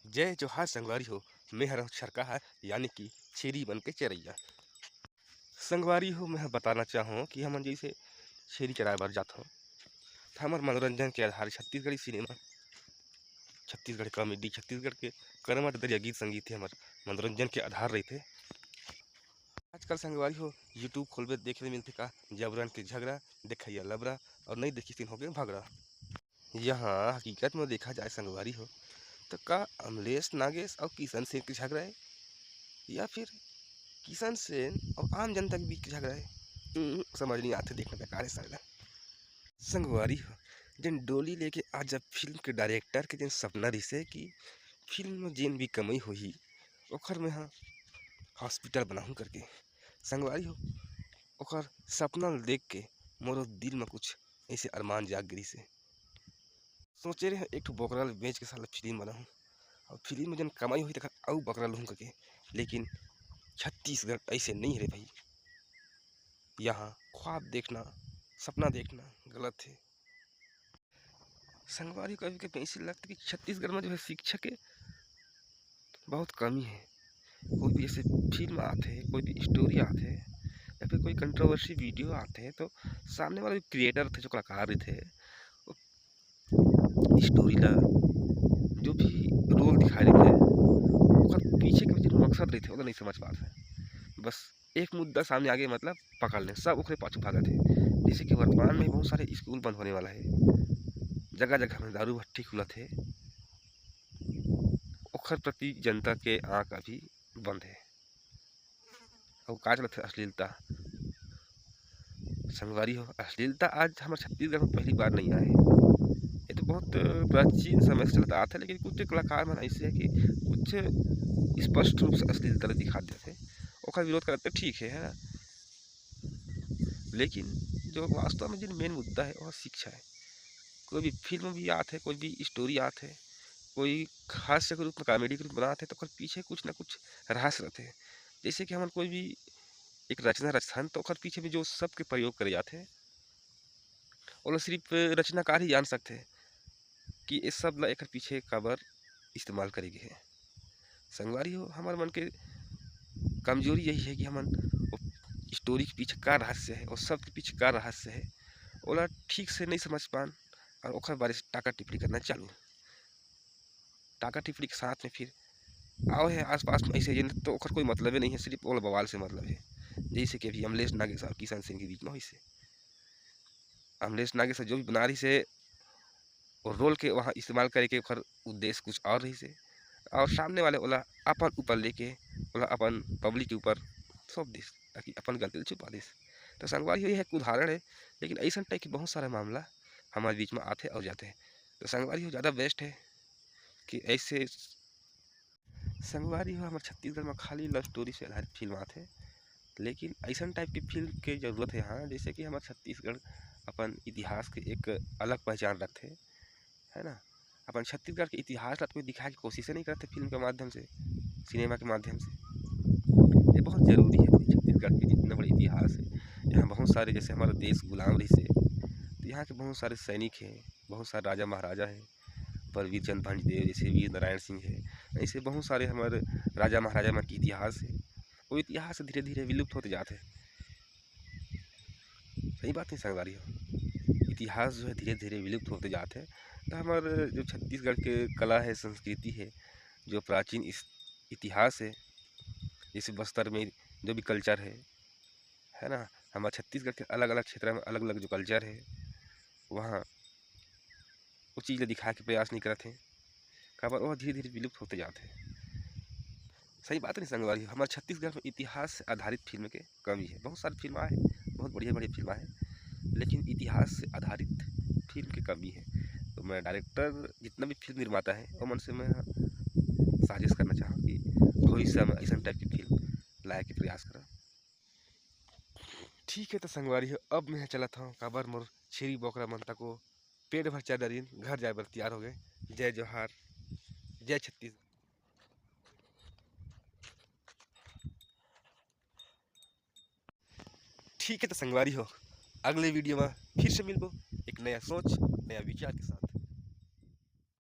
जय जोहार संगवारी हो। मैं हर सरका यानी कि छेरी बन के चरैया। संगवारी हो, मैं बताना चाहूँ कि हम जैसे छेरी चराए बार जाता हूँ तो हमारे मनोरंजन के आधार छत्तीसगढ़ी सिनेमा, छत्तीसगढ़ कॉमेडी, छत्तीसगढ़ के कर्मठ दरिया गीत संगीत है हमारे मनोरंजन के आधार रहे थे। आजकल संगवारी हो यूट्यूब खोलबे देखे मिलते का जबरन के झगड़ा, देखिए लबरा और नहीं देखी सीन हो गए भगड़ा। यहाँ हकीकत में देखा जाए संगवारी हो तो का अमलेश नागेश और किशन सिंह के झगड़ा है या फिर किशन सेन और आम जनता के बीच के झगड़ा है। समझ नहीं आते, देखने बेकार है सारा। संगवारी हो जिन डोली लेके आज जब फिल्म के डायरेक्टर के जिन सपना रिसे कि फिल्म में जिन भी कमाई हुई ओखर में हाँ हॉस्पिटल बनाऊँ करके। संगवारी हो ओखर सपना देख के मोरो दिल में कुछ ऐसे अरमान जाग गई से सोचे रहे एक ठो बकरा बेच के साला फिल्म बनाऊँ और फिल्म में जन कमाई हुई तक आऊ बकरा लूँ करके। लेकिन छत्तीसगढ़ ऐसे नहीं है भाई, यहाँ ख्वाब देखना, सपना देखना गलत है। संगवारी कभी कभी ऐसी लगता है कि छत्तीसगढ़ में जो है शिक्षा के बहुत कमी है। कोई भी ऐसे फिल्म आते हैं, कोई भी स्टोरी आते हैं या फिर कोई कंट्रोवर्सी वीडियो आते हैं तो सामने वाले क्रिएटर थे, जो कलाकार थे, स्टोरी ला जो भी रोल दिखा रहे थे और पीछे के जो मकसद रहे थे वो नहीं समझ पाते। बस एक मुद्दा सामने आ गया, मतलब पकड़ लें, सब उखरे पाछू भागा थे। जैसे कि वर्तमान में बहुत सारे स्कूल बंद होने वाला है, जगह जगह में दारू भट्टी खुला थे, ओखर प्रति जनता के आँख अभी बंद है। और का चलत है अश्लीलता। संगवारी हो अश्लीलता आज हमारे छत्तीसगढ़ में पहली बार नहीं आए, ये तो बहुत प्राचीन समय से चलता आता है। लेकिन कुछ कलाकार मन ऐसे है कि कुछ स्पष्ट रूप से अश्लीलता दिखा देते, ओखर विरोध करते ठीक है ना। लेकिन जो वास्तव में जिन मेन मुद्दा है वह शिक्षा है। कोई भी फिल्म भी आते है, कोई भी स्टोरी आते है, कोई हास्य के रूप में, कॉमेडी के रूप में बनाते हैं तो ओकर पीछे कुछ ना कुछ रहस्य रहते हैं। जैसे कि हम कोई भी एक रचना रचन तो ओकर पीछे भी जो शब्द के प्रयोग करे जाते हैं वो सिर्फ रचनाकार ही जान सकते हैं कि इस शब्द ला एकर पीछे काबर इस्तेमाल करेगी है। संगवारी हो हमारे मन के कमजोरी यही है कि हमन स्टोरी के पीछे का रहस्य है और शब्द के पीछे का रहस्य है ओला ठीक से नहीं समझ पान और ओखर बारे से टाका टिप्पणी करना चालू। टाका टिप्पणी के साथ में फिर आओ है आसपास में ऐसे जिन तो ओखर कोई मतलब ही नहीं है, सिर्फ ओला बवाल से मतलब है। जैसे कि अभी अमलेश नागेश और किशन सिंह के बीच में हुई से अमलेश नागेश जो भी बना रही से और रोल के वहाँ इस्तेमाल करके ओखर उद्देश्य कुछ और रही से और सामने वाले ओला अपन ऊपर लेके ओला अपन पब्लिक के ऊपर सौंप दिस ताकि अपन गलती छुपा दिस। तो संगवारी यही एक उदाहरण है, लेकिन ऐसा टाइप के बहुत सारे मामला हमारे बीच में आते और जाते हैं। तो संगवारी हो ज़्यादा बेस्ट है कि ऐसे संगवारी हो हमारे छत्तीसगढ़ में खाली लव स्टोरी से आधारित फिल्म आते हैं। लेकिन ऐसा टाइप की फिल्म की ज़रूरत है यहाँ, जैसे कि हमारे छत्तीसगढ़ अपन इतिहास के एक अलग पहचान रखते हैं, है ना। अपन छत्तीसगढ़ के इतिहास कोई दिखाने की कोशिश नहीं करते फिल्म के माध्यम से, सिनेमा के माध्यम से। ये बहुत ज़रूरी है अपनी छत्तीसगढ़ के जितना बड़ा इतिहास है। यहाँ बहुत सारे जैसे हमारा देश गुलाम रही से तो यहाँ के बहुत सारे सैनिक हैं, बहुत सारे राजा महाराजा हैं, परवीर चंद भंजदेव जैसे वीर नारायण सिंह है, ऐसे बहुत सारे हमारे राजा महाराजा मन के इतिहास है। वो इतिहास धीरे धीरे विलुप्त होते जाते हैं। सही बात नहीं संगवारी हो, इतिहास जो है धीरे धीरे विलुप्त होते जाते हैं। तो हमारे जो छत्तीसगढ़ के कला है, संस्कृति है, जो प्राचीन इतिहास है, जैसे बस्तर में जो भी कल्चर है ना, हमारे छत्तीसगढ़ के अलग अलग क्षेत्र में अलग अलग जो कल्चर है वहाँ वो चीज़ दिखा के प्रयास नहीं करते हैं, काबर वह धीरे धीरे विलुप्त होते जाते हैं। सही बात नहीं संगवारी, हमारे छत्तीसगढ़ में इतिहास से आधारित फिल्म के कमी है। बहुत सारी फिल्म है, बहुत बढ़िया बढ़िया फिल्म है, लेकिन इतिहास से आधारित फिल्म की कमी है। तो मैं डायरेक्टर जितना भी फिल्म निर्माता है वो मन से मैं साजिश करना चाहूँ कि भविष्य में ऐसा टाइप की फिल्म लाए के प्रयास करा। ठीक है तो संगवारी हो अब मैं चला था काबर मोर छेरी बोकरा मनता को पेट भर चार दिन घर जाए बर तैयार हो गए। जय जोहार, जय छत्तीसगढ़। ठीक है तो संगवारी हो अगले वीडियो में फिर से मिलबो एक नया सोच, नया विचार के साथ।